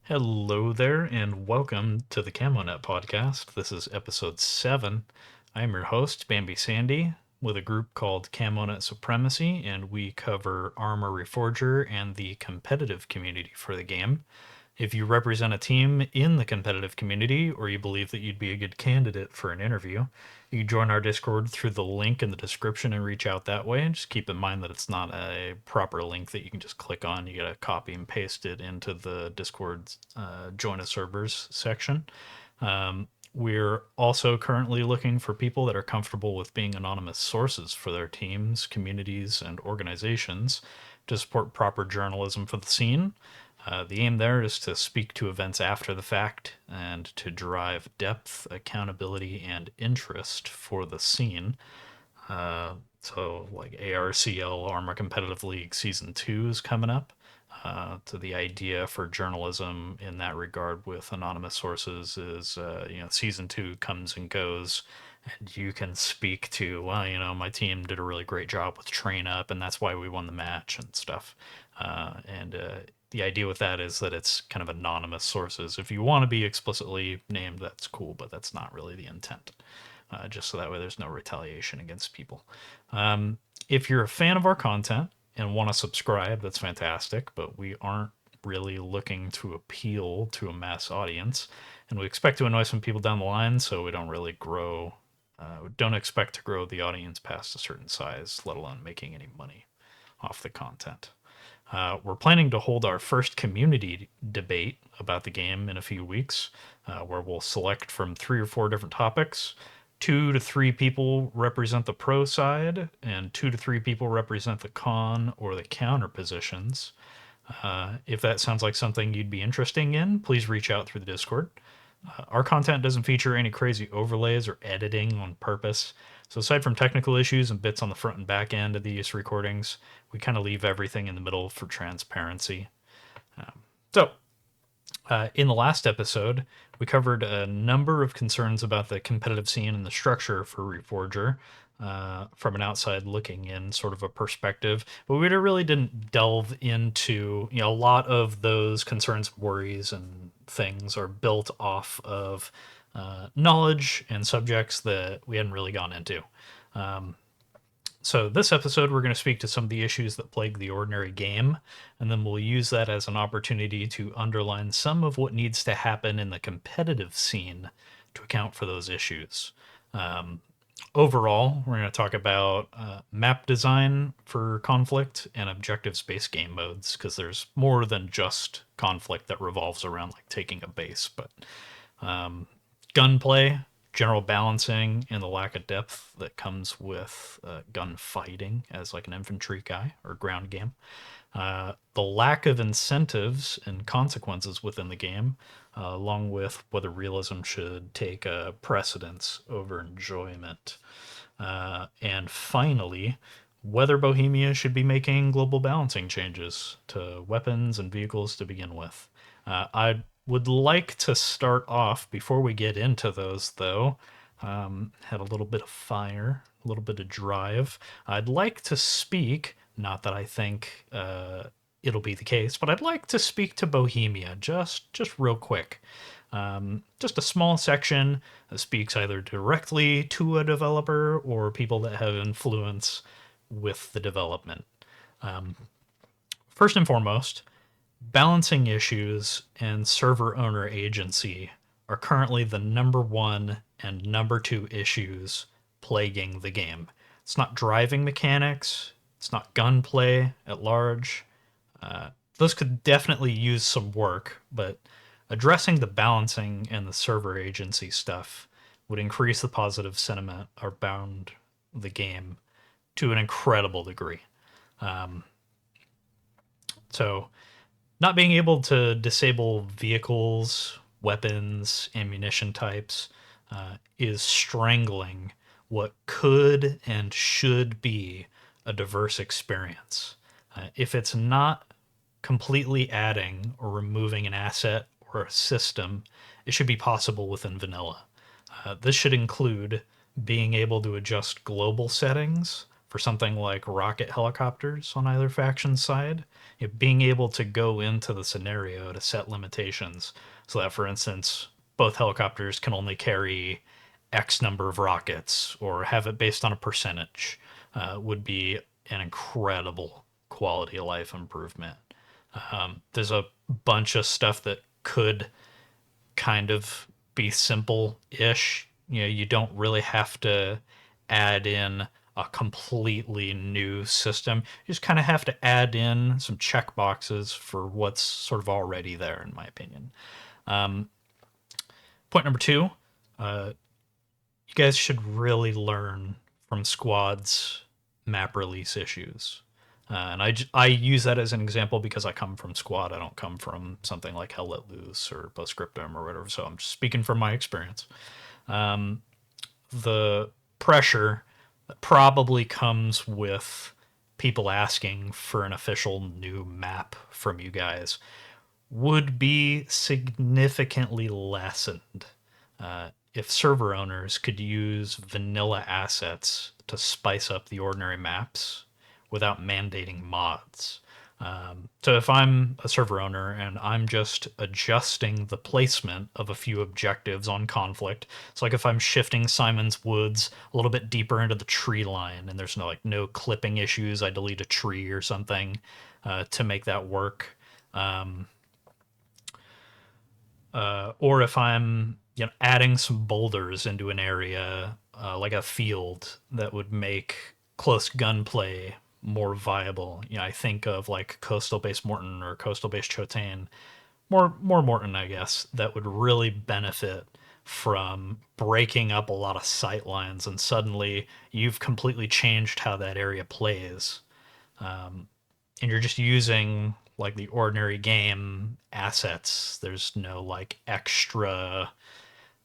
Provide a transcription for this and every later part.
Hello there, and welcome to the Camo Net Podcast. This is episode 7. I am your host, Bambi Sandy, with a group called Camo Net Supremacy, and we cover Armor Reforger and the competitive community for the game. If you represent a team in the competitive community, or you believe that you'd be a good candidate for an interview, you can join our Discord through the link in the description and reach out that way. And just keep in mind that it's not a proper link that you can just click on. You got to copy and paste it into the Discord's join a servers section. We're also currently looking for people that are comfortable with being anonymous sources for their teams, communities, and organizations to support proper journalism for the scene. The aim there is to speak to events after the fact and to drive depth, accountability, and interest for the scene. Like ARCL, Armor Competitive League Season 2 is coming up. So the idea for journalism in that regard with anonymous sources is, Season 2 comes and goes, and you can speak to, my team did a really great job with train up, and that's why we won the match and stuff. And the idea with that is that it's kind of anonymous sources. If you want to be explicitly named, that's cool, but that's not really the intent. Just so that way there's no retaliation against people. If you're a fan of our content and want to subscribe, that's fantastic, but we aren't really looking to appeal to a mass audience, and we expect to annoy some people down the line, so we don't really grow. We don't expect to grow the audience past a certain size, let alone making any money off the content. We're planning to hold our first community debate about the game in a few weeks, where we'll select from 3 or 4 different topics. 2 to 3 people represent the pro side, and 2 to 3 people represent the con or the counter positions. If that sounds like something you'd be interested in, please reach out through the Discord. Our content doesn't feature any crazy overlays or editing on purpose. So aside from technical issues and bits on the front and back end of these recordings, we kind of leave everything in the middle for transparency. In the last episode, we covered a number of concerns about the competitive scene and the structure for Reforger from an outside looking in sort of a perspective, but we really didn't delve into, a lot of those concerns, worries, and things are built off of knowledge and subjects that we hadn't really gone into. So this episode, we're going to speak to some of the issues that plague the ordinary game, and then we'll use that as an opportunity to underline some of what needs to happen in the competitive scene to account for those issues. Overall, we're going to talk about map design for conflict and objectives-based game modes, because there's more than just conflict that revolves around like taking a base, but gunplay, general balancing, and the lack of depth that comes with gunfighting as like an infantry guy or ground game. The lack of incentives and consequences within the game, along with whether realism should take a precedence over enjoyment. And finally, whether Bohemia should be making global balancing changes to weapons and vehicles to begin with. I would like to start off, before we get into those, though, had a little bit of fire, a little bit of drive. I'd like to speak, not that I think it'll be the case, but I'd like to speak to Bohemia just real quick. Just a small section that speaks either directly to a developer or people that have influence with the development. First and foremost, balancing issues and server owner agency are currently the number 1 and number 2 issues plaguing the game. It's not driving mechanics, it's not gunplay at large. Those could definitely use some work, but addressing the balancing and the server agency stuff would increase the positive sentiment around the game to an incredible degree. So not being able to disable vehicles, weapons, ammunition types is strangling what could and should be a diverse experience. If it's not completely adding or removing an asset or a system, it should be possible within vanilla. This should include being able to adjust global settings for something like rocket helicopters on either faction side, being able to go into the scenario to set limitations so that, for instance, both helicopters can only carry X number of rockets or have it based on a percentage would be an incredible quality of life improvement. There's a bunch of stuff that could kind of be simple-ish. You don't really have to add in a completely new system. You just kind of have to add in some checkboxes for what's sort of already there, in my opinion. Point number two, you guys should really learn from Squad's map release issues. And I use that as an example because I come from Squad. I don't come from something like Hell Let Loose or Postscriptum or whatever. So I'm just speaking from my experience. The pressure that probably comes with people asking for an official new map from you guys would be significantly lessened if server owners could use vanilla assets to spice up the ordinary maps without mandating mods. So if I'm a server owner and I'm just adjusting the placement of a few objectives on conflict, it's like if I'm shifting Simon's Woods a little bit deeper into the tree line and there's no clipping issues, I delete a tree or something to make that work. Or if I'm adding some boulders into an area like a field that would make close gunplay more viable. I think of like coastal base Morton or coastal base Chotain, more Morton, I guess, that would really benefit from breaking up a lot of sight lines, and suddenly you've completely changed how that area plays. And you're just using like the ordinary game assets. There's no like extra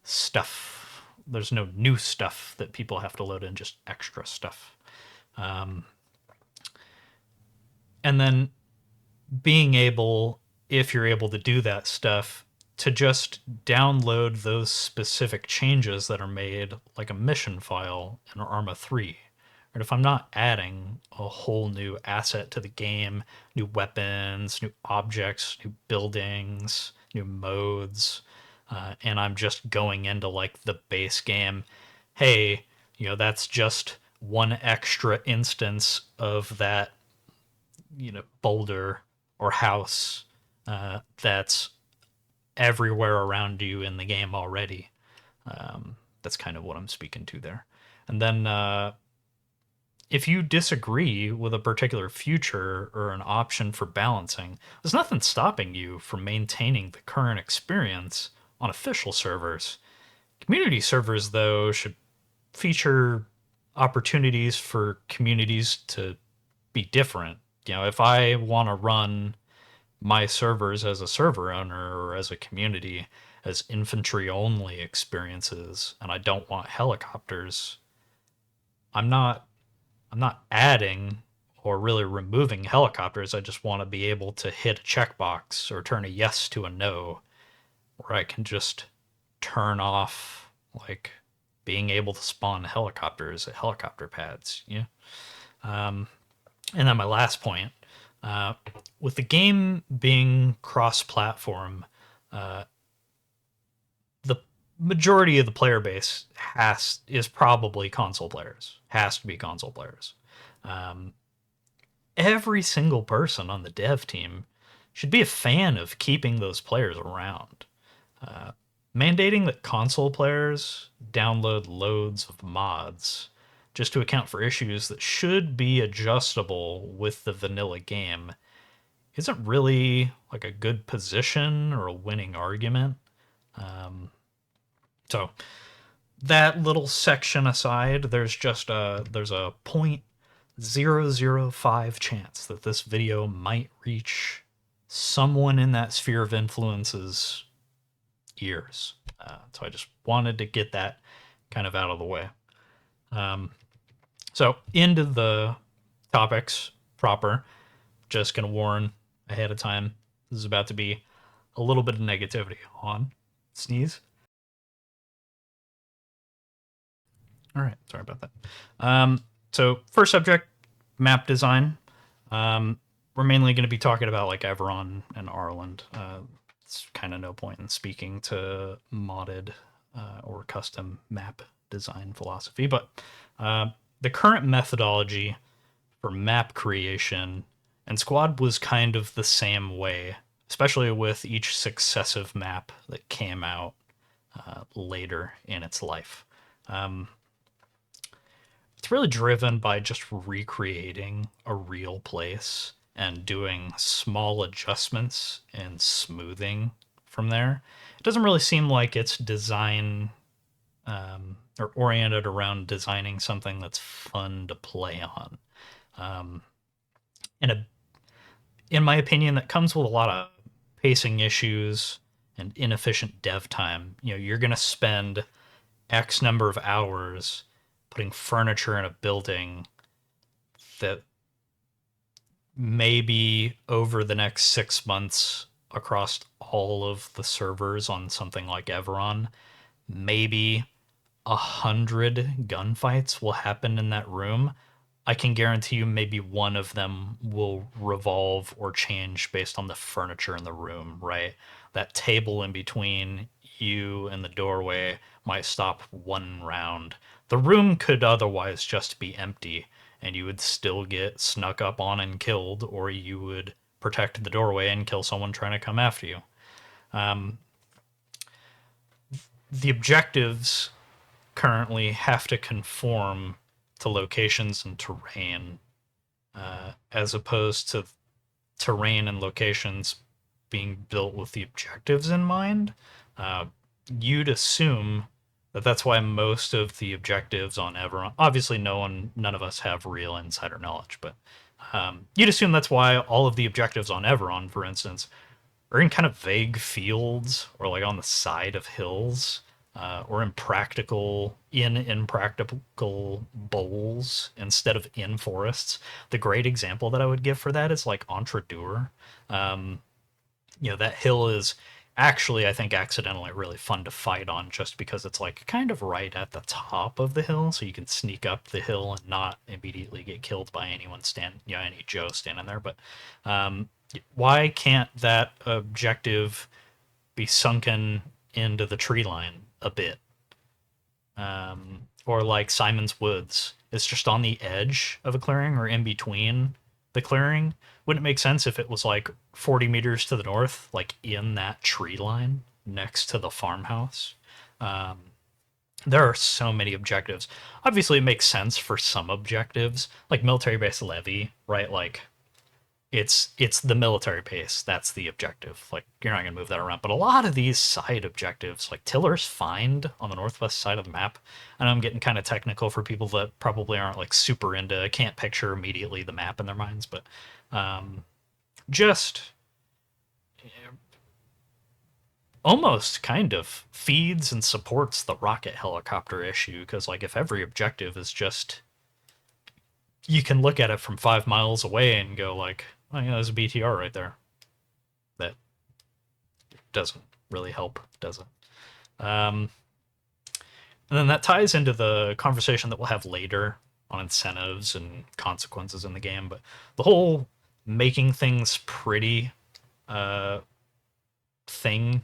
stuff. There's no new stuff that people have to load in, just extra stuff. And then being able, if you're able to do that stuff, to just download those specific changes that are made like a mission file in Arma 3. And if I'm not adding a whole new asset to the game, new weapons, new objects, new buildings, new modes, and I'm just going into like the base game, hey, that's just one extra instance of that, boulder or house that's everywhere around you in the game already. That's kind of what I'm speaking to there. And then if you disagree with a particular feature or an option for balancing, there's nothing stopping you from maintaining the current experience on official servers. Community servers, though, should feature opportunities for communities to be different. If I want to run my servers as a server owner or as a community as infantry only experiences and I don't want helicopters, I'm not adding or really removing helicopters. I just want to be able to hit a checkbox or turn a yes to a no, where I can just turn off like being able to spawn helicopters at helicopter pads. And then my last point, with the game being cross-platform, the majority of the player base is probably console players. Has to be console players. Every single person on the dev team should be a fan of keeping those players around. Mandating that console players download loads of mods just to account for issues that should be adjustable with the vanilla game isn't really like a good position or a winning argument. So that little section aside, there's a 0.005 chance that this video might reach someone in that sphere of influence's ears. So I just wanted to get that kind of out of the way. So into the topics proper. Just gonna warn ahead of time, this is about to be a little bit of negativity. On sneeze. All right, sorry about that. So first subject, map design. We're mainly going to be talking about like Everon and Arland. It's kind of no point in speaking to modded or custom map design philosophy, but the current methodology for map creation and Squad was kind of the same way, especially with each successive map that came out later in its life. Um, it's really driven by just recreating a real place and doing small adjustments and smoothing from there. It doesn't really seem like it's design or oriented around designing something that's fun to play on. Um, in a, in my opinion, that comes with a lot of pacing issues and inefficient dev time. You know, you're going to spend X number of hours putting furniture in a building that maybe over the next 6 months across all of the servers on something like Everon, maybe 100 gunfights will happen in that room. I can guarantee you maybe one of them will revolve or change based on the furniture in the room, right? That table in between you and the doorway might stop one round. The room could otherwise just be empty, and you would still get snuck up on and killed, or you would protect the doorway and kill someone trying to come after you. Um, the objectives currently have to conform to locations and terrain, as opposed to terrain and locations being built with the objectives in mind. Uh, you'd assume that that's why most of the objectives on Everon, obviously none of us have real insider knowledge, but you'd assume that's why all of the objectives on Everon, for instance, are in kind of vague fields or like on the side of hills, or impractical bowls instead of in forests. The great example that I would give for that is like Entre Deux. Um, that hill is actually, I think, accidentally really fun to fight on just because it's like kind of right at the top of the hill, so you can sneak up the hill and not immediately get killed by any Joe standing there. But um, why can't that objective be sunken into the tree line a bit? Or like Simon's Woods, it's just on the edge of a clearing or in between the clearing. Wouldn't it make sense if it was like 40 meters to the north, like in that tree line next to the farmhouse? Um, there are so many objectives. Obviously, it makes sense for some objectives, like military base levy, right? Like it's the military base. That's the objective. Like you're not gonna move that around. But a lot of these side objectives, like Tiller's Find on the northwest side of the map, I know I'm getting kind of technical for people that probably aren't like super into, can't picture immediately the map in their minds, but um, just almost kind of feeds and supports the rocket helicopter issue, because like if every objective is just, you can look at it from 5 miles away and go like, oh yeah, there's a BTR right there. That doesn't really help, does it? And then that ties into the conversation that we'll have later on incentives and consequences in the game. But the whole making things pretty uh, thing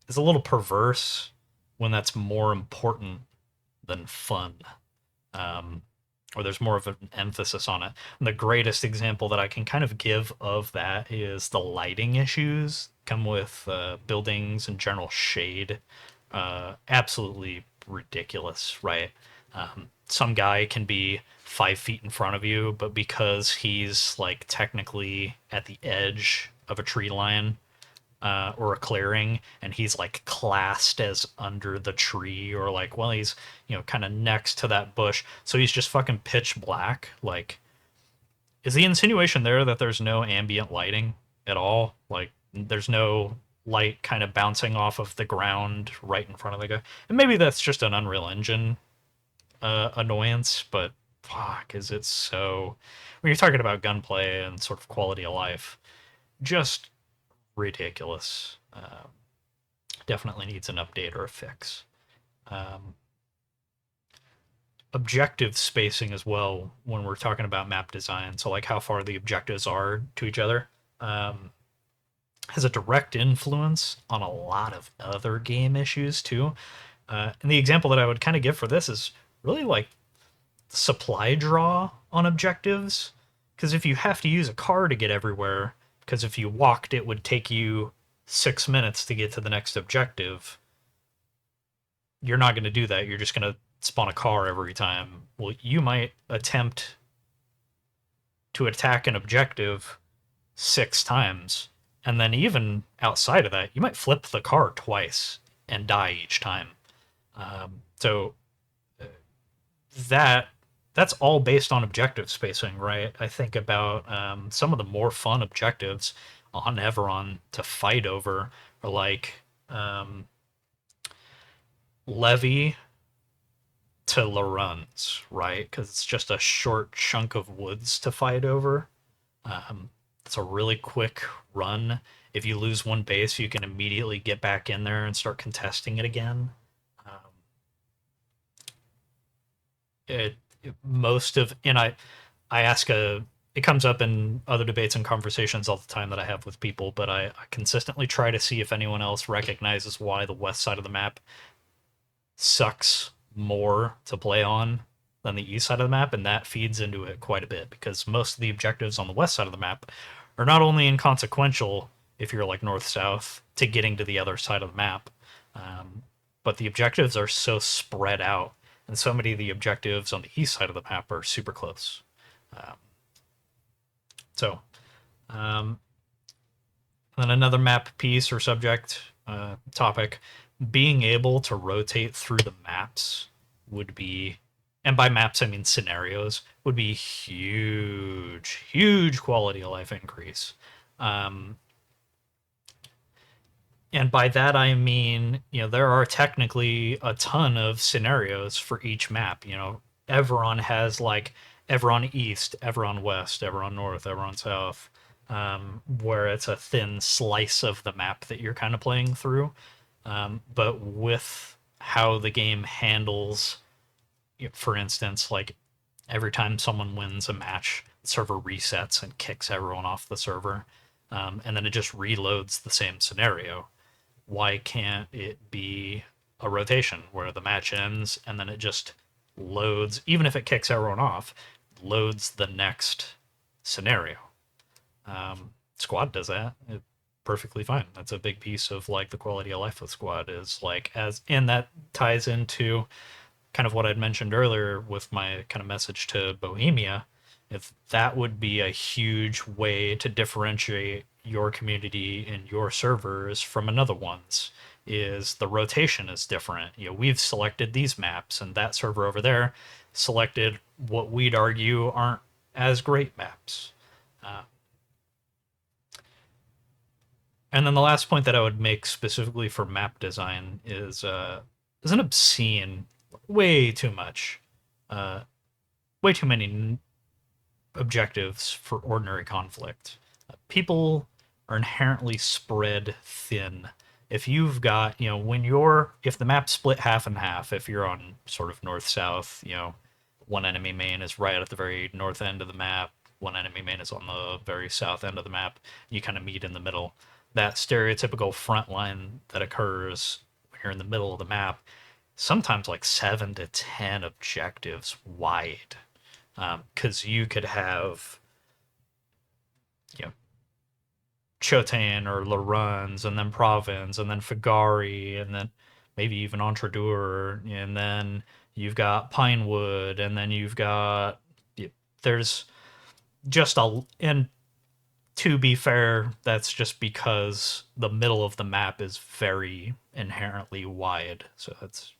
is a little perverse when that's more important than fun. Um, or there's more of an emphasis on it. And the greatest example that I can kind of give of that is the lighting issues come with buildings and general shade. Absolutely ridiculous, right? Some guy can be 5 feet in front of you, but because he's like technically at the edge of a tree line, or a clearing, and he's like classed as under the tree, or like, well, he's kind of next to that bush, so he's just fucking pitch black. Like, is the insinuation there that there's no ambient lighting at all? Like, there's no light kind of bouncing off of the ground right in front of the guy? And maybe that's just an Unreal Engine annoyance, but fuck, is it so, when you're talking about gunplay and sort of quality of life, just ridiculous. Definitely needs an update or a fix. Um, objective spacing as well when we're talking about map design. So like how far the objectives are to each other um, has a direct influence on a lot of other game issues too. And the example that I would kind of give for this is really like supply draw on objectives. Because if you have to use a car to get everywhere, because if you walked, it would take you 6 minutes to get to the next objective. You're not going to do that. You're just going to spawn a car every time. Well, you might attempt to attack an objective 6 times. And then even outside of that, you might flip the car twice and die each time. So that that's all based on objective spacing, right? I think about some of the more fun objectives on Everon to fight over are like Levy to Laruns, right? Because it's just a short chunk of woods to fight over. Um, it's a really quick run. If you lose one base, you can immediately get back in there and start contesting it again. Um, it, most of and I ask a it comes up in other debates and conversations all the time that I have with people, but I consistently try to see if anyone else recognizes why the west side of the map sucks more to play on than the east side of the map, and that feeds into it quite a bit because most of the objectives on the west side of the map are not only inconsequential if you're like north south to getting to the other side of the map, um, but the objectives are so spread out, and so many of the objectives on the east side of the map are super close. Um, so, um, then another map piece or subject topic, being able to rotate through the maps would be, and by maps I mean scenarios, would be huge, huge quality of life increase. Um, and by that I mean, there are technically a ton of scenarios for each map. Everon has like Everon East, Everon West, Everon North, Everon South, where it's a thin slice of the map that you're kind of playing through. But with how the game handles, for instance, like every time someone wins a match, the server resets and kicks everyone off the server, and then it just reloads the same scenario. Why can't it be a rotation where the match ends and then it just loads, even if it kicks everyone off, loads the next scenario? Squad does that perfectly fine. That's a big piece of like the quality of life with Squad is like and that ties into kind of what I'd mentioned earlier with my kind of message to Bohemia. If that would be a huge way to differentiate your community and your servers from another one's, is the rotation is different. We've selected these maps and that server over there selected what we'd argue aren't as great maps. And then the last point that I would make specifically for map design is an obscene, way too much, way too many objectives for ordinary conflict. People are inherently spread thin. If you've got, if the map's split half and half, if you're on sort of north south, one enemy main is right at the very north end of the map, one enemy main is on the very south end of the map, you kind of meet in the middle. That stereotypical front line that occurs when you're in the middle of the map, sometimes like 7 to 10 objectives wide. Because you could have, you know, Chotain or Laruns, and then Provence, and then Figari, and then maybe even Entredur, and then you've got Pinewood, and then you've got, there's just and to be fair, that's just because the middle of the map is very inherently wide. So that's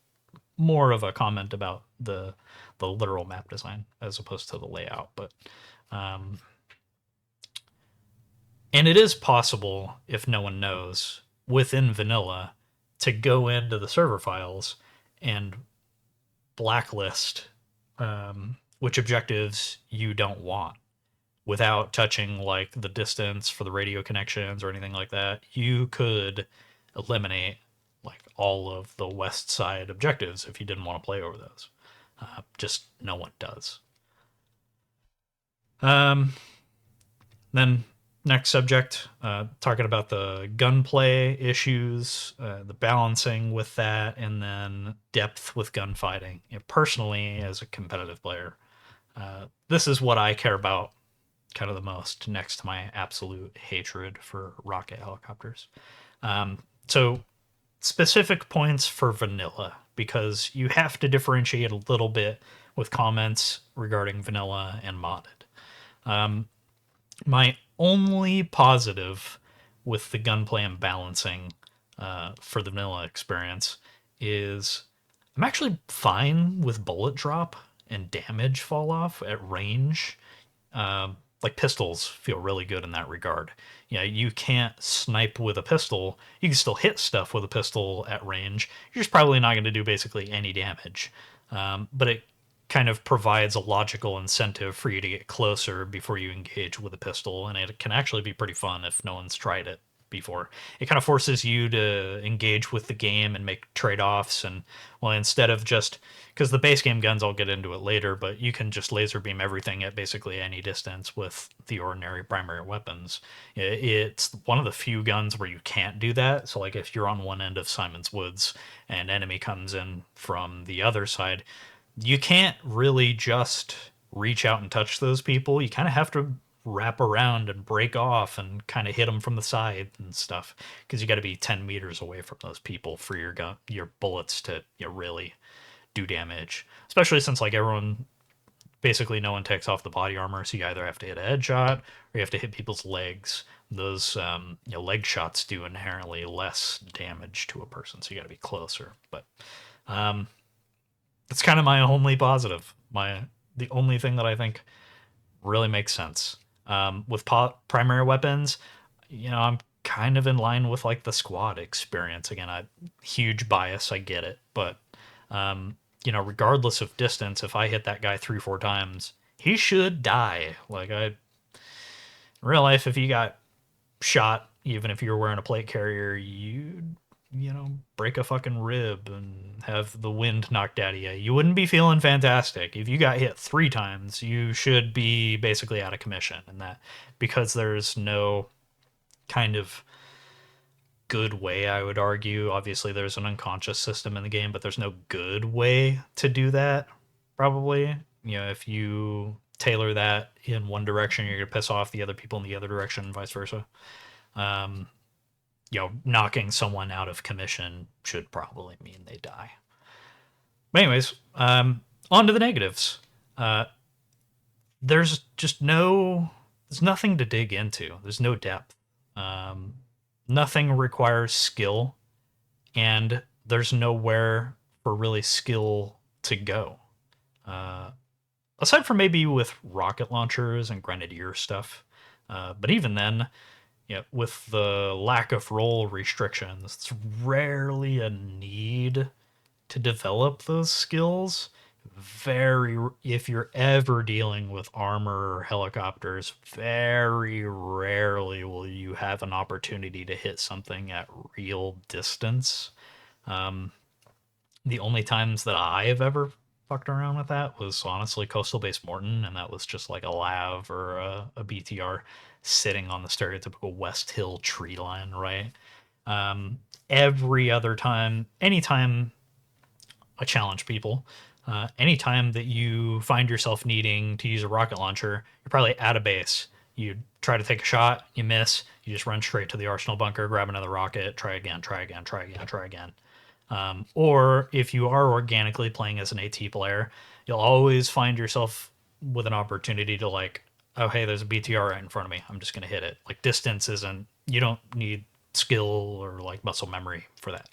more of a comment about the literal map design as opposed to the layout. But and it is possible, if no one knows, within vanilla to go into the server files and blacklist which objectives you don't want without touching like the distance for the radio connections or anything like that. You could eliminate like all of the west side objectives if you didn't want to play over those. Just no one does. Um, then next subject, talking about the gunplay issues, the balancing with that, and then depth with gunfighting. Personally, as a competitive player, this is what I care about kind of the most, next to my absolute hatred for rocket helicopters. So specific points for vanilla, because you have to differentiate a little bit with comments regarding vanilla and modded. My only positive with the gunplay and balancing for the vanilla experience is I'm actually fine with bullet drop and damage fall off at range. Like pistols feel really good in that regard. You can't snipe with a pistol. You can still hit stuff with a pistol at range. You're just probably not going to do basically any damage. But it kind of provides a logical incentive for you to get closer before you engage with a pistol, and it can actually be pretty fun if no one's tried it before. It kind of forces you to engage with the game and make trade-offs, and well, instead of just because the base game guns, I'll get into it later, but you can just laser beam everything at basically any distance with the ordinary primary weapons. It's one of the few guns where you can't do that. So like if you're on one end of Simon's Woods and enemy comes in from the other side, you can't really just reach out and touch those people. You kind of have to wrap around and break off and kind of hit them from the side and stuff, because you got to be 10 meters away from those people for your bullets to really do damage. Especially since like everyone, basically no one takes off the body armor, so you either have to hit a headshot or you have to hit people's legs. Those leg shots do inherently less damage to a person, so you got to be closer. But that's kind of my only positive. The only thing that I think really makes sense. With primary weapons, I'm kind of in line with like the squad experience. Again, huge bias, I get it, but regardless of distance, if I hit that guy 3-4 times, he should die. Like in real life, if you got shot, even if you were wearing a plate carrier, you'd break a fucking rib and have the wind knocked out of you. You wouldn't be feeling fantastic. If you got hit 3 times, you should be basically out of commission. And that, because there's no kind of good way, I would argue. Obviously, there's an unconscious system in the game, but there's no good way to do that, probably. If you tailor that in one direction, you're going to piss off the other people in the other direction, and vice versa. Knocking someone out of commission should probably mean they die. But anyways, on to the negatives. There's nothing to dig into. There's no depth. Nothing requires skill, and there's nowhere for really skill to go. Aside from maybe with rocket launchers and grenadier stuff. But even then, with the lack of role restrictions, it's rarely a need to develop those skills. If you're ever dealing with armor or helicopters, very rarely will you have an opportunity to hit something at real distance. The only times that I've ever fucked around with that was honestly Coastal Base Morton, and that was just like a lav or a BTR sitting on the stereotypical West Hill tree line, right? Every other time, anytime I challenge people, anytime that you find yourself needing to use a rocket launcher, you're probably at a base. You try to take a shot, you miss, you just run straight to the arsenal bunker, grab another rocket, try again, try again, try again, try again. Or if you are organically playing as an AT player, you'll always find yourself with an opportunity to like, oh, hey, there's a BTR right in front of me. I'm just going to hit it. Like distance isn't, you don't need skill or like muscle memory for that.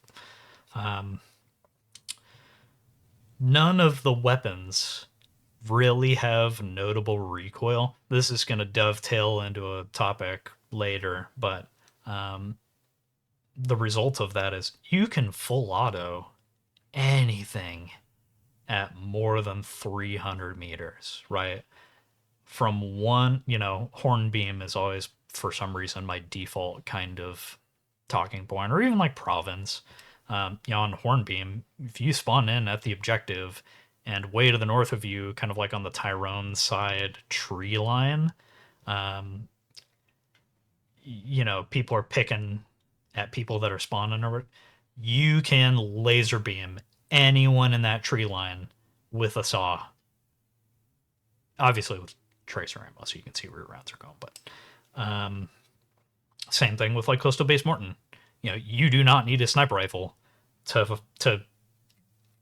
None of the weapons really have notable recoil. This is going to dovetail into a topic later, but the result of that is you can full auto anything at more than 300 meters, right? From one, Hornbeam is always, for some reason, my default kind of talking point, or even like Province. On Hornbeam, if you spawn in at the objective And way to the north of you, kind of like on the Tyrone side tree line, um, people are picking at people that are spawning over. You can laser beam anyone in that tree line with a saw. Obviously with tracer ammo, so you can see where your rounds are going. But same thing with like Coastal Base Morton. You do not need a sniper rifle to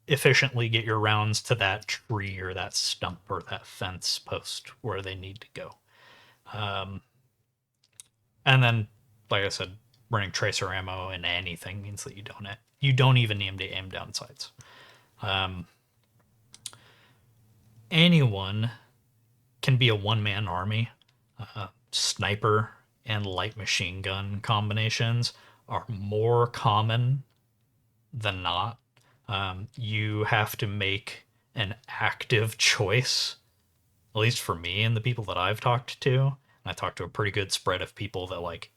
efficiently get your rounds to that tree or that stump or that fence post where they need to go. And then, like I said, running tracer ammo in anything means that you don't even need to aim down sights. Anyone can be a one-man army. Sniper and light machine gun combinations are more common than not. You have to make an active choice, at least for me and the people that I've talked to. And I talked to a pretty good spread of people that like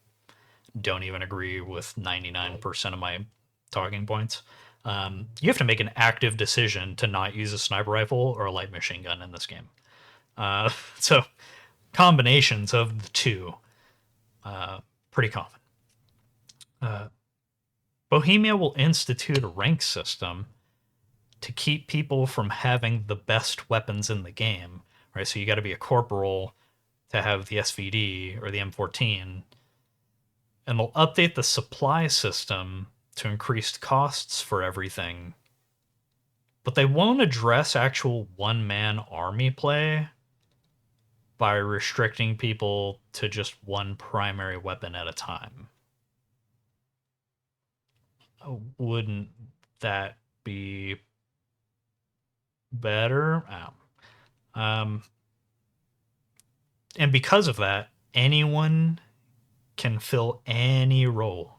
don't even agree with 99% of my talking points. You have to make an active decision to not use a sniper rifle or a light machine gun in this game. So combinations of the two, pretty common. Bohemia will institute a rank system to keep people from having the best weapons in the game, right? So you got to be a corporal to have the SVD or the M14, and they'll update the supply system to increase costs for everything, but they won't address actual one-man army play by restricting people to just one primary weapon at a time. Wouldn't that be better? And because of that, anyone can fill any role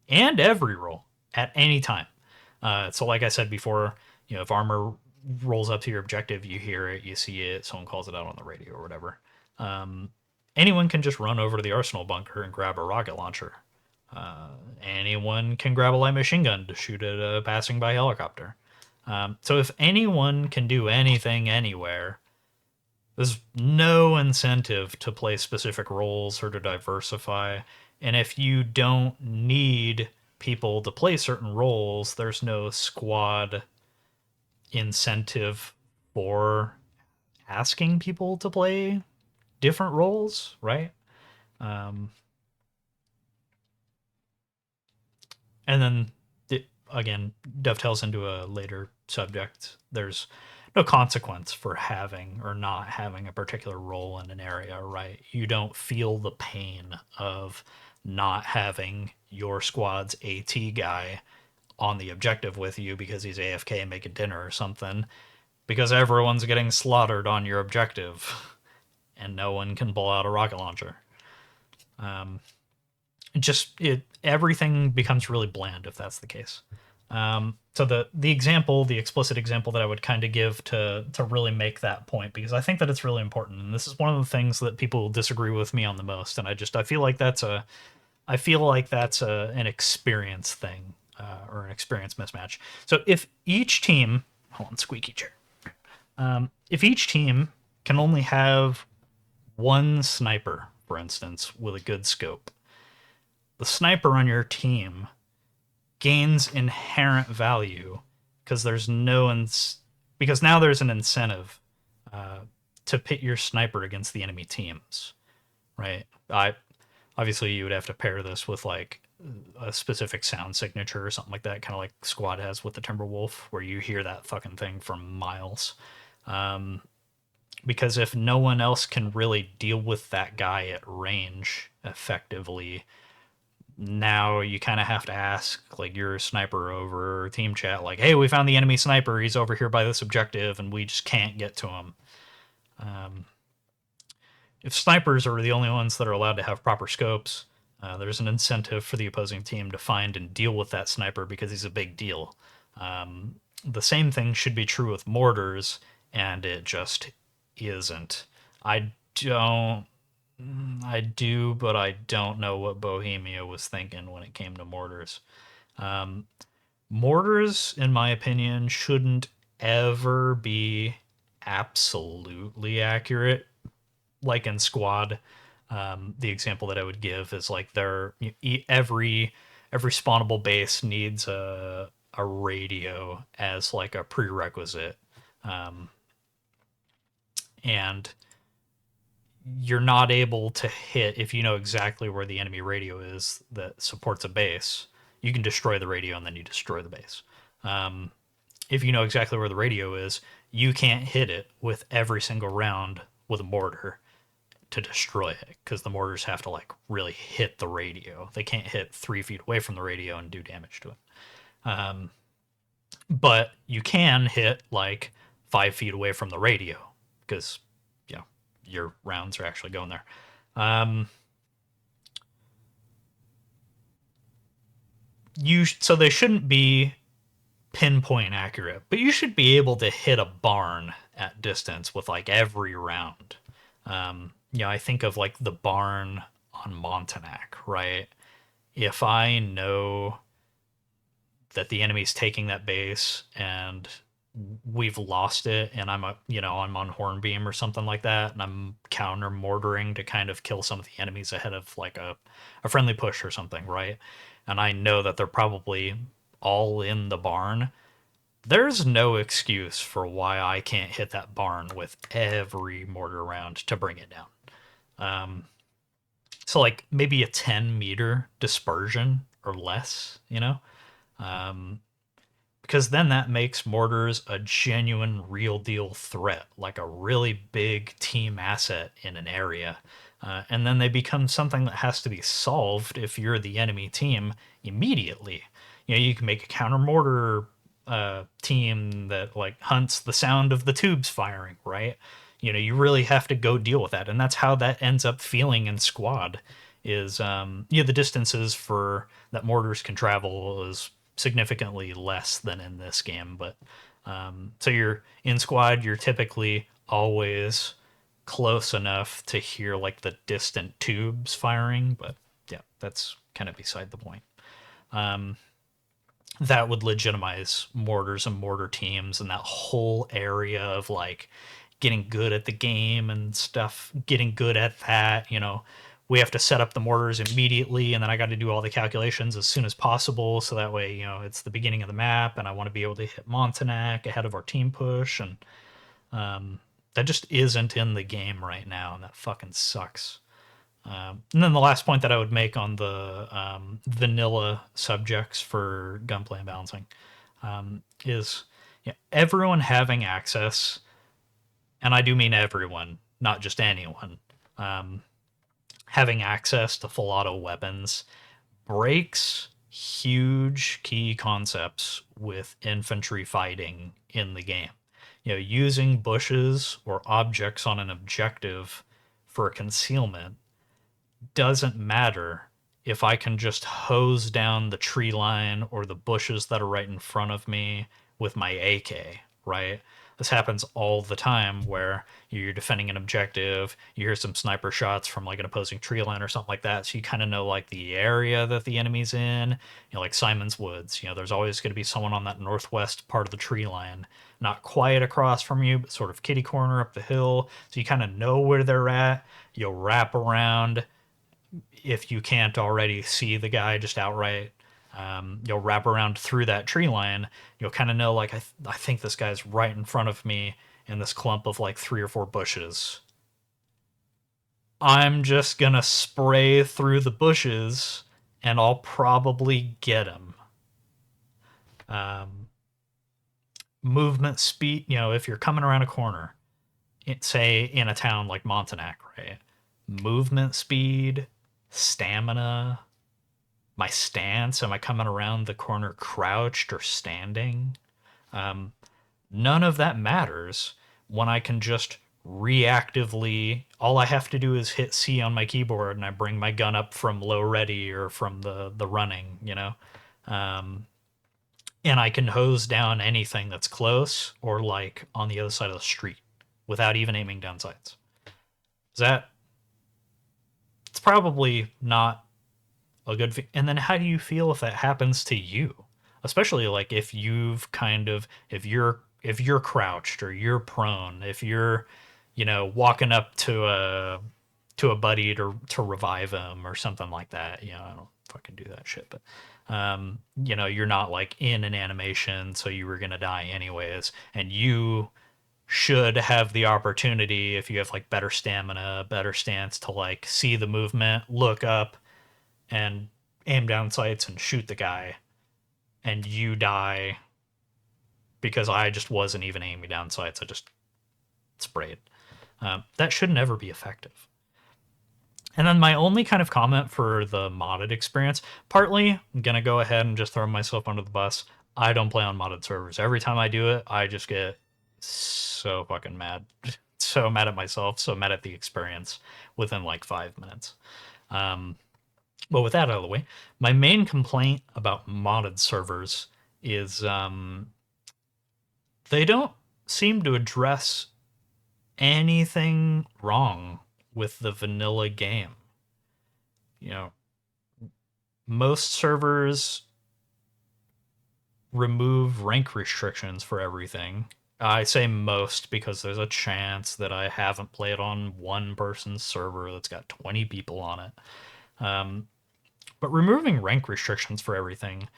and every role at any time. So like I said before, if armor rolls up to your objective, you hear it, you see it, someone calls it out on the radio or whatever. Anyone can just run over to the arsenal bunker and grab a rocket launcher. Anyone can grab a light machine gun to shoot at a passing by helicopter. So if anyone can do anything anywhere, there's no incentive to play specific roles or to diversify. And if you don't need people to play certain roles, there's no squad incentive for asking people to play different roles, right? And then it, again, dovetails into a later subject. There's no consequence for having or not having a particular role in an area, right? You don't feel the pain of not having your squad's AT guy on the objective with you because he's AFK making dinner or something, because everyone's getting slaughtered on your objective and no one can pull out a rocket launcher. Everything becomes really bland if that's the case. So the explicit example that I would kind of give to really make that point, because I think that it's really important, and this is one of the things that people disagree with me on the most, and I feel like that's an experience thing, or an experience mismatch. So if each team, hold on, squeaky chair. If each team can only have one sniper, for instance, with a good scope, the sniper on your team gains inherent value because because now there's an incentive to pit your sniper against the enemy teams, right? Obviously you would have to pair this with like a specific sound signature or something like that, kind of like Squad has with the Timberwolf, where you hear that fucking thing from miles. Because if no one else can really deal with that guy at range effectively, now you kind of have to ask like your sniper over team chat, like, hey, we found the enemy sniper, he's over here by this objective and we just can't get to him. If snipers are the only ones that are allowed to have proper scopes, there's an incentive for the opposing team to find and deal with that sniper because he's a big deal. The same thing should be true with mortars, and it just isn't. I do, but I don't know what Bohemia was thinking when it came to mortars. Mortars, in my opinion, shouldn't ever be absolutely accurate, like in Squad, the example that I would give is like every spawnable base needs a radio as like a prerequisite, um, and you're not able to hit if you know exactly where the enemy radio is that supports a base. You can destroy the radio and then you destroy the base. Um, if you know exactly where the radio is, you can't hit it with every single round with a mortar to destroy it because the mortars have to like really hit the radio. They can't hit 3 feet away from the radio and do damage to it. Um, but you can hit like 5 feet away from the radio because you know your rounds are actually going there. Um, so they shouldn't be pinpoint accurate, but you should be able to hit a barn at distance with like every round. I think of like the barn on Montanak, right? If I know that the enemy's taking that base and we've lost it and I'm on Hornbeam or something like that and I'm counter mortaring to kind of kill some of the enemies ahead of like a friendly push or something, right? And I know that they're probably all in the barn. There's no excuse for why I can't hit that barn with every mortar round to bring it down. So like maybe a 10-meter dispersion or less, because then that makes mortars a genuine, real deal threat, like a really big team asset in an area. And then they become something that has to be solved if you're the enemy team immediately. You can make a counter mortar team that like hunts the sound of the tubes firing, right? You really have to go deal with that, and that's how that ends up feeling in Squad. Is the distances for that mortars can travel is significantly less than in this game, but so you're in Squad, you're typically always close enough to hear like the distant tubes firing, but yeah, that's kind of beside the point. That would legitimize mortars and mortar teams and that whole area of like getting good at the game and stuff, getting good at that. We have to set up the mortars immediately, and then I got to do all the calculations as soon as possible. So that way, it's the beginning of the map, and I want to be able to hit Montanak ahead of our team push. And that just isn't in the game right now, and that fucking sucks. And then the last point that I would make on the vanilla subjects for gunplay and balancing is everyone having access, and I do mean everyone, not just anyone, having access to full auto weapons breaks huge key concepts with infantry fighting in the game. Using bushes or objects on an objective for concealment doesn't matter if I can just hose down the tree line or the bushes that are right in front of me with my AK, right? This happens all the time where you're defending an objective, you hear some sniper shots from like an opposing tree line or something like that, so you kind of know like the area that the enemy's in. Like Simon's Woods, there's always going to be someone on that northwest part of the tree line, not quite across from you, but sort of kitty corner up the hill, so you kind of know where they're at. You'll wrap around if you can't already see the guy just outright. You'll wrap around through that tree line. You'll kind of know, like, I think this guy's right in front of me in this clump of like 3 or 4 bushes. I'm just gonna spray through the bushes and I'll probably get him. Movement speed, if you're coming around a corner, say in a town like Montanak, right? Movement speed, stamina, my stance, am I coming around the corner crouched or standing? None of that matters when I can just reactively, all I have to do is hit C on my keyboard and I bring my gun up from low ready or from the running, and I can hose down anything that's close or like on the other side of the street without even aiming down sights. Is that, it's probably not a good and then how do you feel if that happens to you, especially like if if you're crouched or you're prone, if you're, walking up to a buddy to revive him or something like that. I don't fucking do that shit, but you're not like in an animation, so you were gonna die anyways, and you should have the opportunity, if you have like better stamina, better stance, to like see the movement, look up, and aim down sights and shoot the guy, and you die because I just wasn't even aiming down sights. I just sprayed. That should never be effective. And then my only kind of comment for the modded experience, partly, I'm going to go ahead and just throw myself under the bus. I don't play on modded servers. Every time I do it, I just get so fucking mad. So mad at myself, so mad at the experience within like 5 minutes. But with that out of the way, my main complaint about modded servers is they don't seem to address anything wrong with the vanilla game. Most servers remove rank restrictions for everything. I say most because there's a chance that I haven't played on one person's server that's got 20 people on it. But removing rank restrictions for everything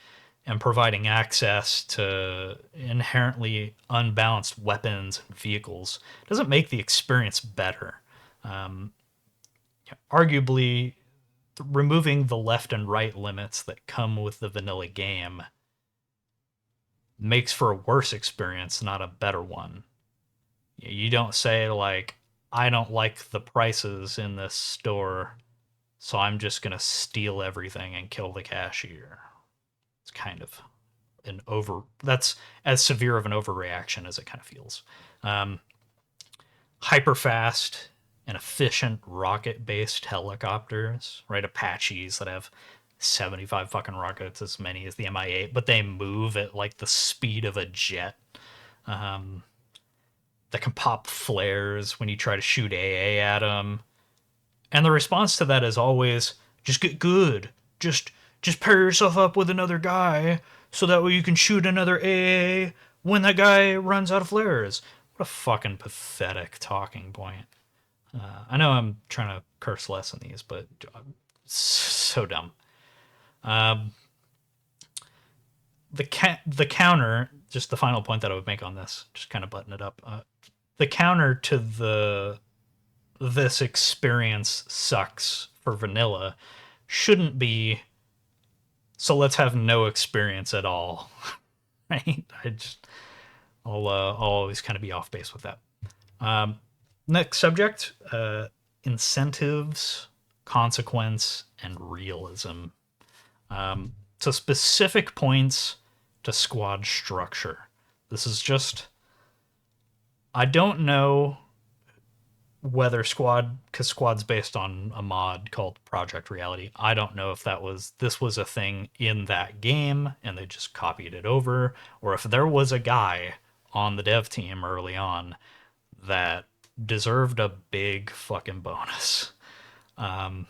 and providing access to inherently unbalanced weapons and vehicles doesn't make the experience better. Arguably, removing the left and right limits that come with the vanilla game makes for a worse experience, not a better one. You don't say, like, I don't like the prices in this store, so I'm just going to steal everything and kill the cashier. It's kind of that's as severe of an overreaction as it kind of feels. Hyper fast and efficient rocket-based helicopters, right? Apaches that have 75 fucking rockets, as many as the Mi-8, but they move at like the speed of a jet. That can pop flares when you try to shoot AA at them. And the response to that is always, just get good. Just pair yourself up with another guy so that way you can shoot another AA when that guy runs out of flares. What a fucking pathetic talking point. I know I'm trying to curse less in these, but so dumb. The counter, just the final point that I would make on this, just kind of button it up. The counter to this experience sucks for vanilla shouldn't be, so let's have no experience at all. Right? I'll always kind of be off base with that. Next subject, incentives, consequence, and realism. So specific points to squad structure. This is just, I don't know whether because squad's based on a mod called Project Reality. I don't know if this was a thing in that game and they just copied it over, or if there was a guy on the dev team early on that deserved a big fucking bonus. But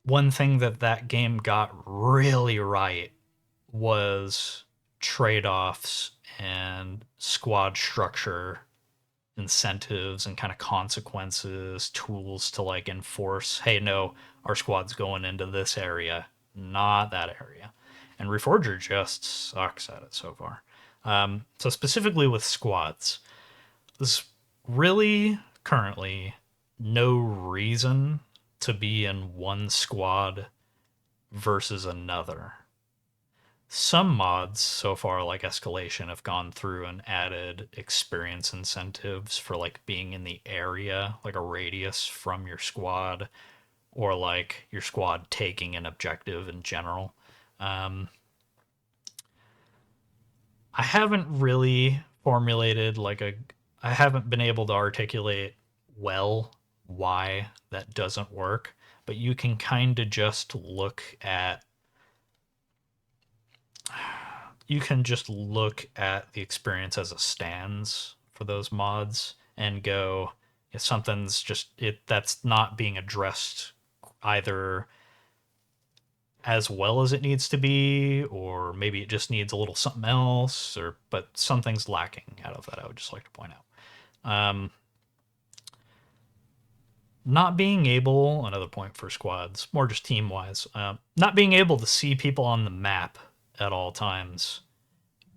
one thing that game got really right was trade-offs and squad structure, incentives and kind of consequences, tools to like enforce, hey, no, our squad's going into this area, not that area. And Reforger just sucks at it so far. So specifically with squads, there's really currently no reason to be in one squad versus another. Some mods so far, like Escalation, have gone through and added experience incentives for like being in the area, like a radius from your squad, or like your squad taking an objective in general. I haven't really formulated I haven't been able to articulate well why that doesn't work, but you can kind of just look at the experience as it stands for those mods and go, if something's just that's not being addressed either as well as it needs to be, or maybe it just needs a little something else, or but something's lacking out of that. I would just like to point out. Not being able, another point for squads, more just team wise, not being able to see people on the map at all times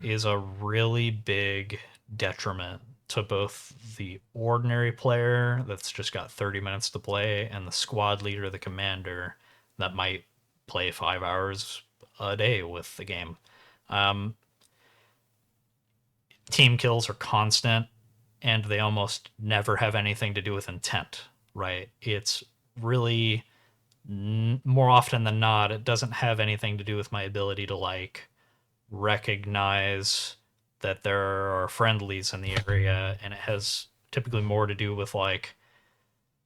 is a really big detriment to both the ordinary player that's just got 30 minutes to play and the squad leader, the commander, that might play 5 hours a day with the game. Um, Team kills are constant and they almost never have anything to do with intent, right? It's really more often than not, it doesn't have anything to do with my ability to like recognize that there are friendlies in the area, and it has typically more to do with like,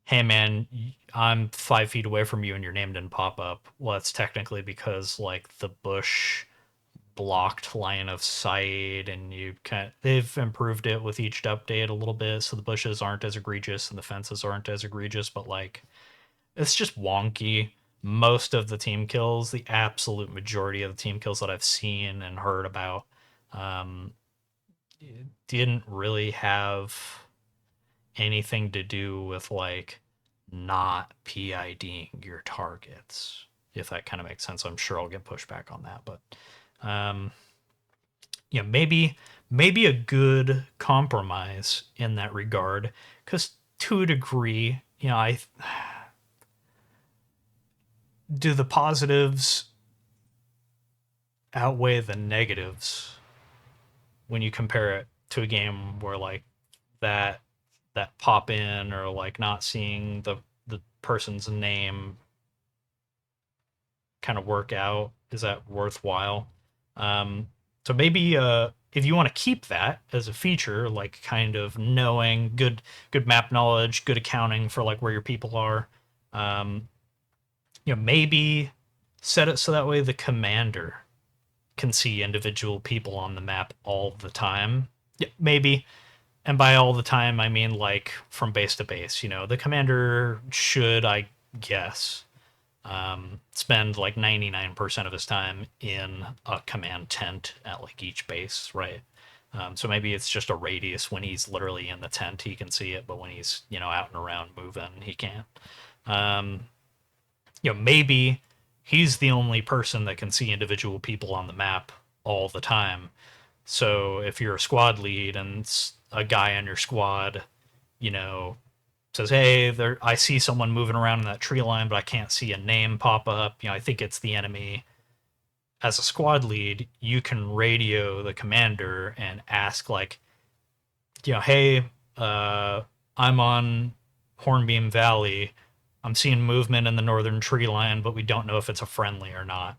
hey man, I'm 5 feet away from you and your name didn't pop up. Well, it's technically because like the bush blocked line of sight, and they've improved it with each update a little bit, so the bushes aren't as egregious and the fences aren't as egregious, but like it's just wonky. Most of the team kills, the absolute majority of the team kills that I've seen and heard about, um, didn't really have anything to do with like not PIDing your targets. If that kind of makes sense, I'm sure I'll get pushback on that, but um, maybe a good compromise in that regard, because to a degree, I do the positives outweigh the negatives when you compare it to a game where like that that pop in, or like not seeing the person's name kind of work out? Is that worthwhile? So maybe if you want to keep that as a feature, like kind of knowing good map knowledge, good accounting for like where your people are, um, maybe set it so that way the commander can see individual people on the map all the time. Yeah, maybe. And by all the time, I mean like from base to base. The commander should, I guess, spend like 99% of his time in a command tent at like each base, right? So maybe it's just a radius. When he's literally in the tent, he can see it, but when he's out and around moving, he can't. Um, maybe he's the only person that can see individual people on the map all the time. So if you're a squad lead and a guy on your squad, you know, says, "Hey, I see someone moving around in that tree line, but I can't see a name pop up. I think it's the enemy." As a squad lead, you can radio the commander and ask, like, "Hey, uh, I'm on Hornbeam Valley. I'm seeing movement in the northern tree line, but we don't know if it's a friendly or not."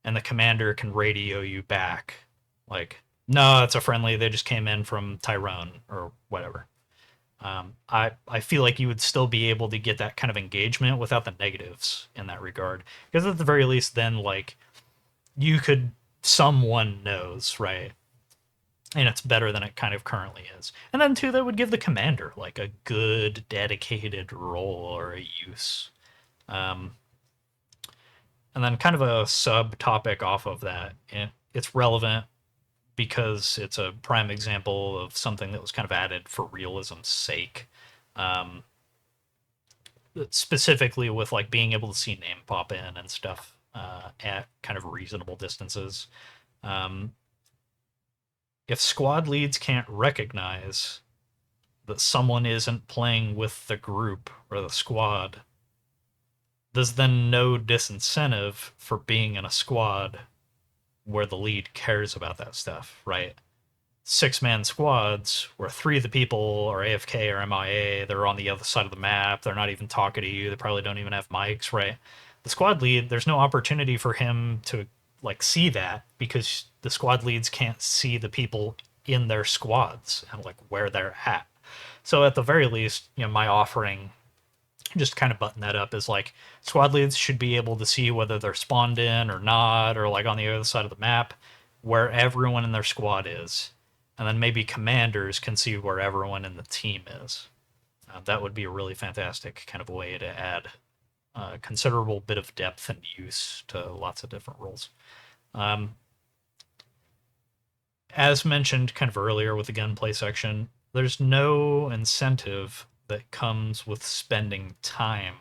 And the commander can radio you back, like, "No, it's a friendly. They just came in from Tyrone," or whatever. I feel like you would still be able to get that kind of engagement without the negatives in that regard, because at the very least, then like you could, someone knows, right? And it's better than it kind of currently is. And then too, that would give the commander like a good dedicated role or a use. Um, and then kind of a subtopic off of that, and it's relevant because it's a prime example of something that was kind of added for realism's sake. Um, Specifically with like being able to see name pop in and stuff at kind of reasonable distances. Um, if squad leads can't recognize that someone isn't playing with the group or the squad, there's then no disincentive for being in a squad where the lead cares about that stuff, right? 6-man squads where 3 of the people are AFK or MIA, they're on the other side of the map, they're not even talking to you, they probably don't even have mics, right? The squad lead, there's no opportunity for him to like see that, because the squad leads can't see the people in their squads and like where they're at. So at the very least, my offering, just kind of button that up, is like squad leads should be able to see whether they're spawned in or not, or like on the other side of the map where everyone in their squad is. And then maybe commanders can see where everyone in the team is. That would be a really fantastic kind of way to add a considerable bit of depth and use to lots of different roles. Um, as mentioned kind of earlier with the gunplay section, there's no incentive that comes with spending time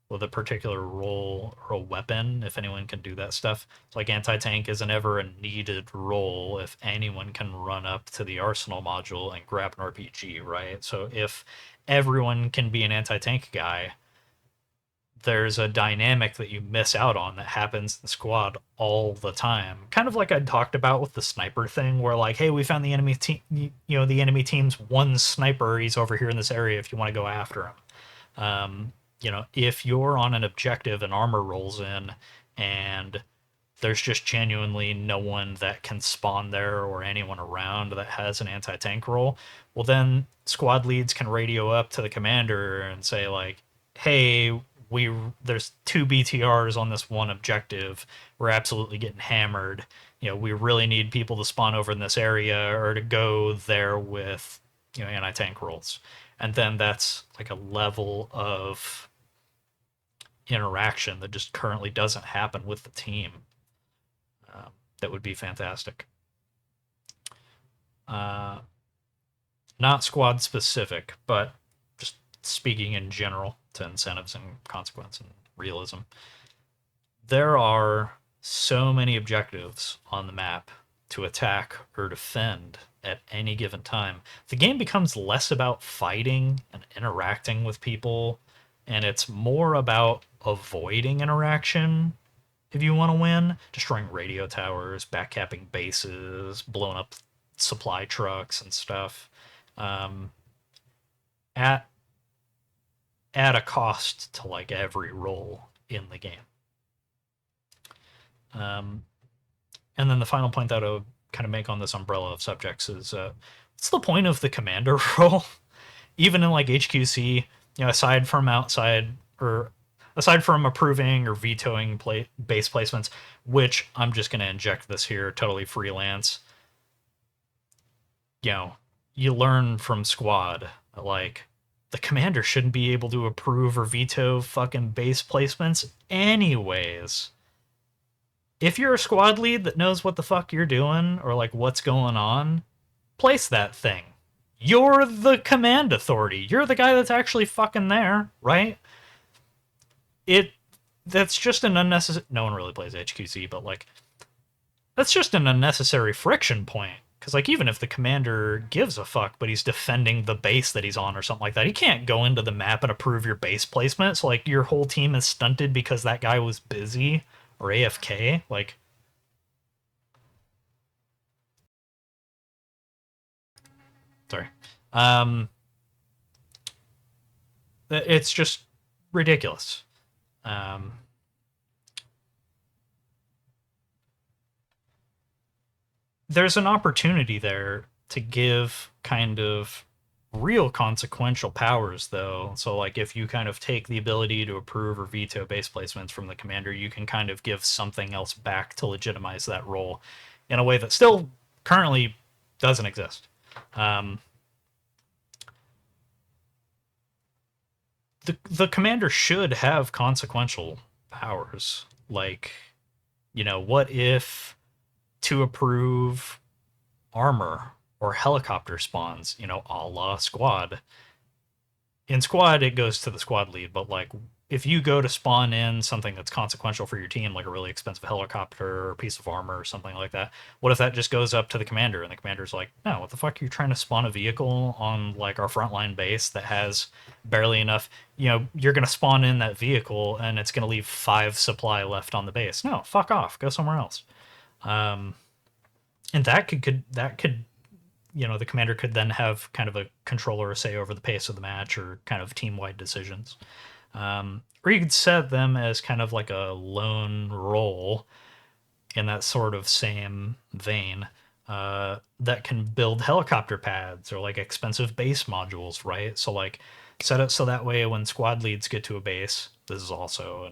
with a particular role or a weapon if anyone can do that stuff. It's like anti-tank isn't ever a needed role if anyone can run up to the arsenal module and grab an RPG, right? So if everyone can be an anti-tank guy, there's a dynamic that you miss out on that happens in the squad all the time. Kind of like I talked about with the sniper thing, where like, hey, we found the enemy team, the enemy team's one sniper. He's over here in this area if you want to go after him. If you're on an objective and armor rolls in and there's just genuinely no one that can spawn there or anyone around that has an anti-tank role, well then squad leads can radio up to the commander and say like, hey, there's two BTRs on this one objective. We're absolutely getting hammered. We really need people to spawn over in this area or to go there with anti-tank rolls. And then that's like a level of interaction that just currently doesn't happen with the team. That would be fantastic. Uh, Not squad specific, but just speaking in general to incentives and consequence and realism. There are so many objectives on the map to attack or defend at any given time. The game becomes less about fighting and interacting with people, and it's more about avoiding interaction if you want to win, destroying radio towers, backcapping bases, blowing up supply trucks and stuff, um, at at a cost to like every role in the game. Um, and then the final point that I would kind of make on this umbrella of subjects is what's the point of the commander role? Even in like HQC, aside from approving or vetoing base placements, which I'm just going to inject this here, totally freelance. You learn from squad like the commander shouldn't be able to approve or veto fucking base placements anyways. If you're a squad lead that knows what the fuck you're doing or like what's going on, place that thing. You're the command authority. You're the guy that's actually fucking there, right? That's just an unnecessary. No one really plays HQC, but like that's just an unnecessary friction point. Because like even if the commander gives a fuck, but he's defending the base that he's on or something like that, he can't go into the map and approve your base placement. So like your whole team is stunted because that guy was busy or AFK. Like, sorry, um, it's just ridiculous. Um, there's an opportunity there to give kind of real consequential powers though. So like if you kind of take the ability to approve or veto base placements from the commander, you can kind of give something else back to legitimize that role in a way that still currently doesn't exist. um, the commander should have consequential powers. Like, what if to approve armor or helicopter spawns, a la squad. In squad, it goes to the squad lead, but like if you go to spawn in something that's consequential for your team, like a really expensive helicopter or piece of armor or something like that, what if that just goes up to the commander and the commander's like, no, what the fuck are you trying to spawn a vehicle on like our frontline base that has barely enough, you're going to spawn in that vehicle and it's going to leave 5 supply left on the base. No, fuck off. Go somewhere else. Um, and that could the commander could then have kind of a controller say over the pace of the match or kind of team wide decisions. Or you could set them as kind of like a lone role in that sort of same vein, that can build helicopter pads or like expensive base modules, right? So like set it so that way when squad leads get to a base, this is also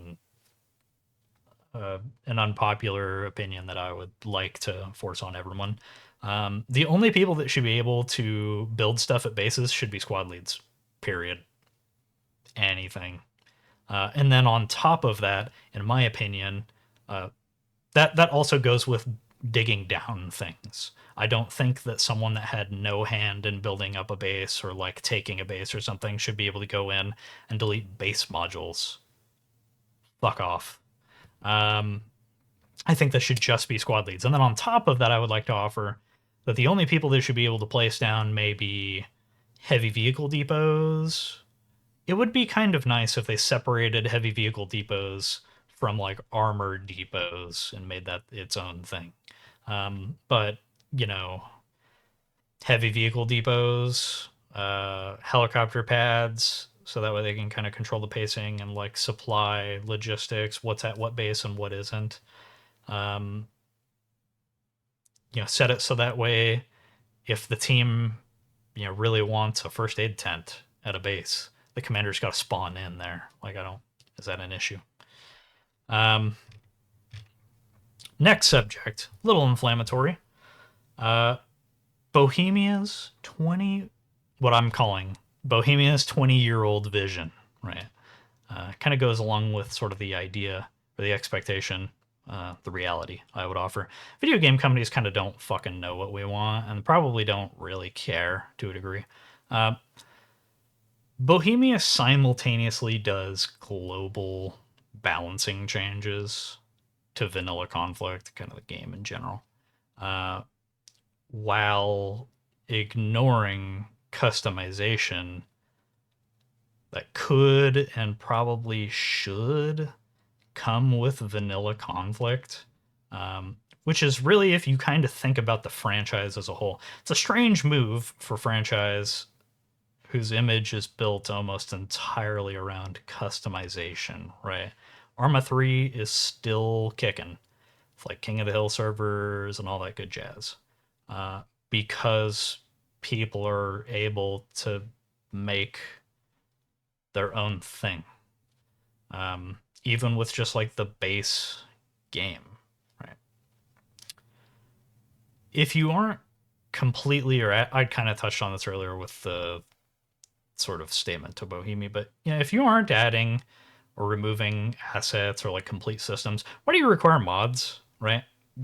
an unpopular opinion that I would like to force on everyone. The only people that should be able to build stuff at bases should be squad leads. Period. Anything. And then on top of that, in my opinion, that also goes with digging down things. I don't think that someone that had no hand in building up a base or like taking a base or something should be able to go in and delete base modules. Fuck off. Um, I think that should just be squad leads. And then on top of that, I would like to offer that the only people that should be able to place down may be heavy vehicle depots. It would be kind of nice if they separated heavy vehicle depots from like armored depots and made that its own thing. But, you know, heavy vehicle depots, helicopter pads, so that way they can kind of control the pacing and like supply logistics, what's at what base and what isn't. Um, Set it so that way if the team, really wants a first aid tent at a base, the commander's got to spawn in there. Like, is that an issue? Um, Next subject, little inflammatory. Uh, Bohemia's 20, what I'm calling Bohemia's 20-year-old vision, right? Kind of goes along with sort of the idea or the expectation, the reality I would offer. Video game companies kind of don't fucking know what we want and probably don't really care to a degree. Bohemia simultaneously does global balancing changes to vanilla conflict, kind of the game in general, while ignoring customization that could and probably should come with vanilla conflict, which is really, if you kind of think about the franchise as a whole, it's a strange move for franchise whose image is built almost entirely around customization, right? Arma 3 is still kicking. It's like King of the Hill servers and all that good jazz. Because people are able to make their own thing. Even with just like the base game, right? If you aren't completely, or I kind of touched on this earlier with the sort of statement to Bohemia, but if you aren't adding or removing assets or like complete systems, why do you require mods, right?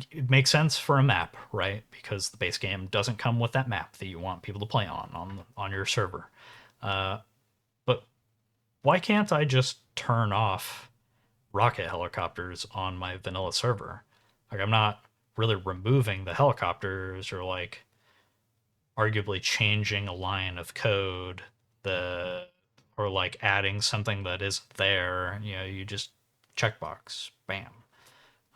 It makes sense for a map, right? Because the base game doesn't come with that map that you want people to play on your server. But why can't I just turn off rocket helicopters on my vanilla server? Like, I'm not really removing the helicopters or like arguably changing a line of code or like adding something that isn't there. You just checkbox, bam,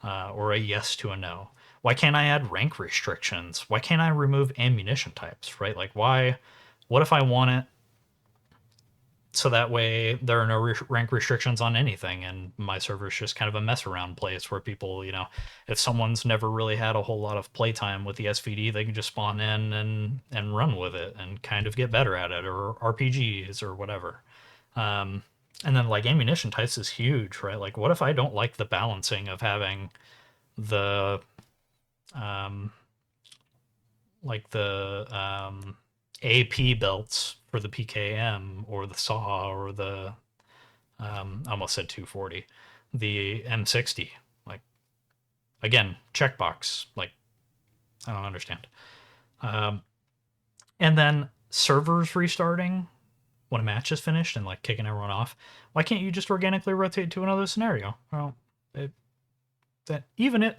or a yes to a no. Why can't I add rank restrictions? Why can't I remove ammunition types? Right? Like, why? What if I want it so that way there are no rank restrictions on anything, and my server's just kind of a mess around place where people, if someone's never really had a whole lot of playtime with the SVD, they can just spawn in and run with it and kind of get better at it, or RPGs or whatever. And then like ammunition types is huge, right? Like, what if I don't like the balancing of having the AP belts for the PKM or the SAW or the I almost said 240, the M60. Like, again, checkbox. Like, I don't understand. And then servers restarting when a match is finished and like kicking everyone off. Why can't you just organically rotate to another scenario? Well,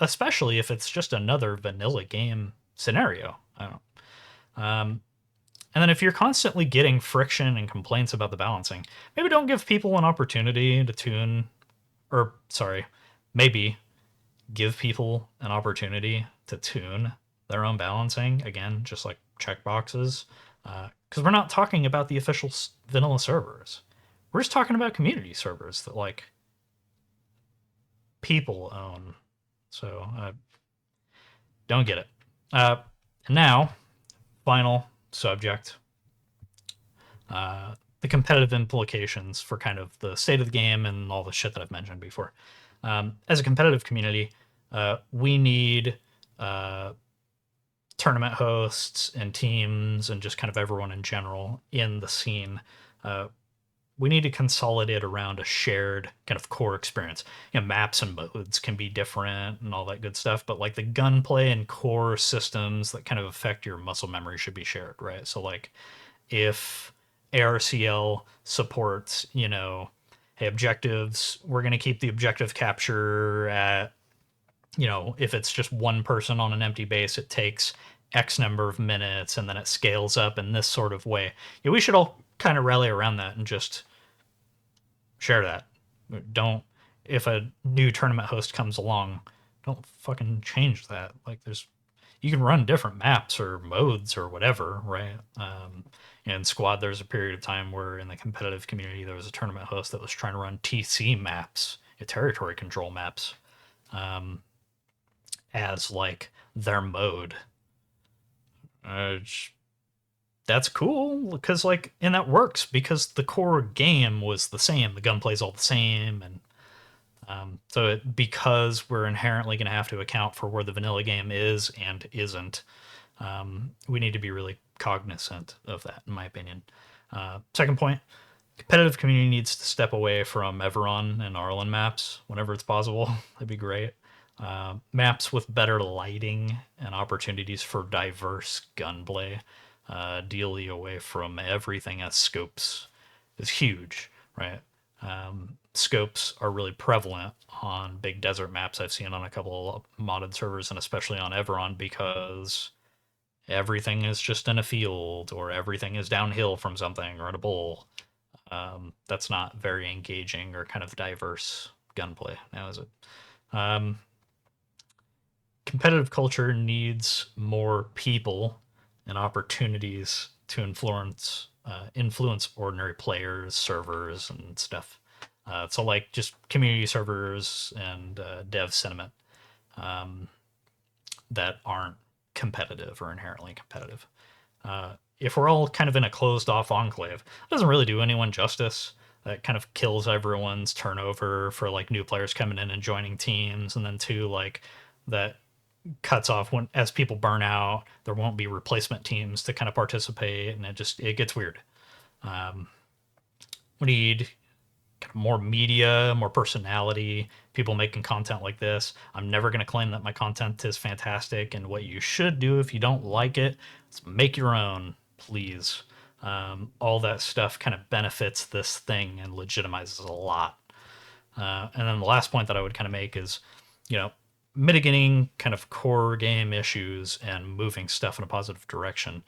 especially if it's just another vanilla game scenario. I don't know. And then if you're constantly getting friction and complaints about the balancing, maybe don't give people an opportunity to tune, or sorry, maybe give people an opportunity to tune their own balancing. Again, just like checkboxes, because we're not talking about the official vanilla servers. We're just talking about community servers that like people own. So don't get it. And now, final subject, the competitive implications for kind of the state of the game and all the shit that I've mentioned before. As a competitive community, we need tournament hosts and teams and just kind of everyone in general in the scene we need to consolidate around a shared kind of core experience. Maps and modes can be different and all that good stuff, but like the gunplay and core systems that kind of affect your muscle memory should be shared, right? So like if ARCL supports, hey, objectives, we're going to keep the objective capture at, if it's just one person on an empty base, it takes X number of minutes and then it scales up in this sort of way. We should all kind of rally around that and just share that. Don't, if a new tournament host comes along, don't fucking change that. Like, you can run different maps or modes or whatever, right? In Squad, there's a period of time where in the competitive community, there was a tournament host that was trying to run TC maps, territory control maps, as like their mode. Uh, that's cool because like, and that works because the core game was the same. The gunplay's all the same, and because we're inherently going to have to account for where the vanilla game is and isn't, we need to be really cognizant of that, in my opinion. Second point, competitive community needs to step away from Everon and Arlen maps whenever it's possible. That'd be great. Maps with better lighting and opportunities for diverse gunplay, ideally away from everything as scopes, is huge, right? Scopes are really prevalent on big desert maps I've seen on a couple of modded servers and especially on Everon because everything is just in a field or everything is downhill from something or in a bowl. That's not very engaging or kind of diverse gunplay now, is it? Competitive culture needs more people and opportunities to influence ordinary players, servers, and stuff. So like just community servers and dev sentiment that aren't competitive or inherently competitive. If we're all kind of in a closed off enclave, it doesn't really do anyone justice. That kind of kills everyone's turnover for like new players coming in and joining teams, and then two, like that cuts off when as people burn out, there won't be replacement teams to kind of participate, and it gets weird. We need kind of more media, more personality, people making content like this. I'm never going to claim that my content is fantastic, and what you should do if you don't like it is make your own, please. All that stuff kind of benefits this thing and legitimizes a lot. And then the last point that I would kind of make is, mitigating kind of core game issues and moving stuff in a positive direction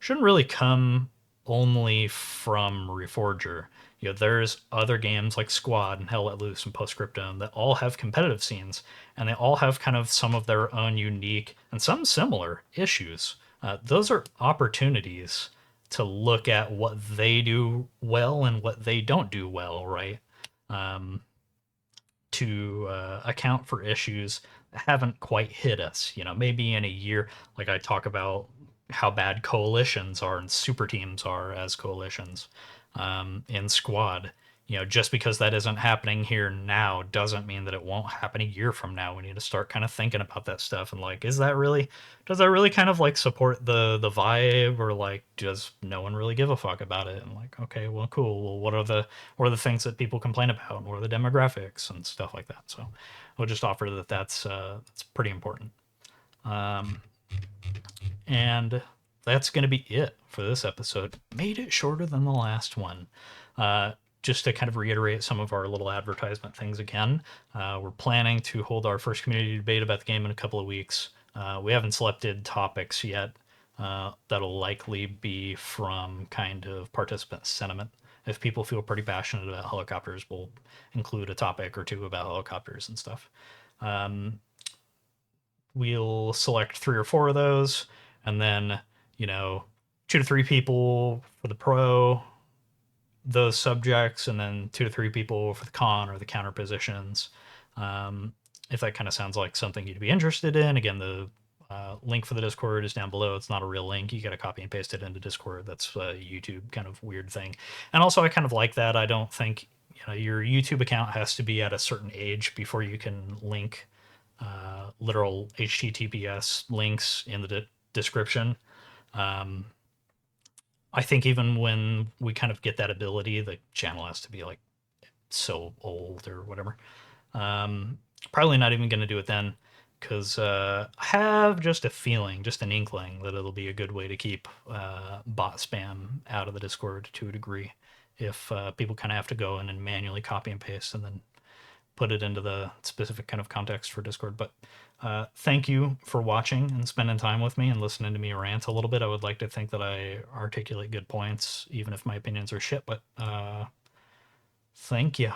shouldn't really come only from Reforger. There's other games like Squad and Hell Let Loose and Postscriptum that all have competitive scenes, and they all have kind of some of their own unique and some similar issues. Those are opportunities to look at what they do well and what they don't do well, right? To account for issues that haven't quite hit us. Maybe in a year, like I talk about how bad coalitions are and super teams are as coalitions in Squad. Just because that isn't happening here now doesn't mean that it won't happen a year from now. We need to start kind of thinking about that stuff and like, does that really kind of like support the vibe, or like does no one really give a fuck about it? And like, okay, well, cool. Well, what are the things that people complain about? And what are the demographics and stuff like that? So I'll just offer that's pretty important. And that's going to be it for this episode. Made it shorter than the last one. Just to kind of reiterate some of our little advertisement things again, we're planning to hold our first community debate about the game in a couple of weeks. We haven't selected topics yet. That'll likely be from kind of participant sentiment. If people feel pretty passionate about helicopters, we'll include a topic or two about helicopters and stuff. We'll select 3 or 4 of those, and then 2 to 3 people for the pro, those subjects, and then 2 to 3 people for the con or the counter positions. If that kind of sounds like something you'd be interested in, again, the link for the Discord is down below. It's not a real link. You got to copy and paste it into Discord. That's a YouTube kind of weird thing. And also, I kind of like that. I don't think your YouTube account has to be at a certain age before you can link literal HTTPS links in the description. I think even when we kind of get that ability, the channel has to be like so old or whatever. Um, Probably not even going to do it then, because I have just a feeling, just an inkling, that it'll be a good way to keep bot spam out of the Discord to a degree. If people kind of have to go in and manually copy and paste and then put it into the specific kind of context for Discord. But thank you for watching and spending time with me and listening to me rant a little bit. I would like to think that I articulate good points, even if my opinions are shit. But thank you.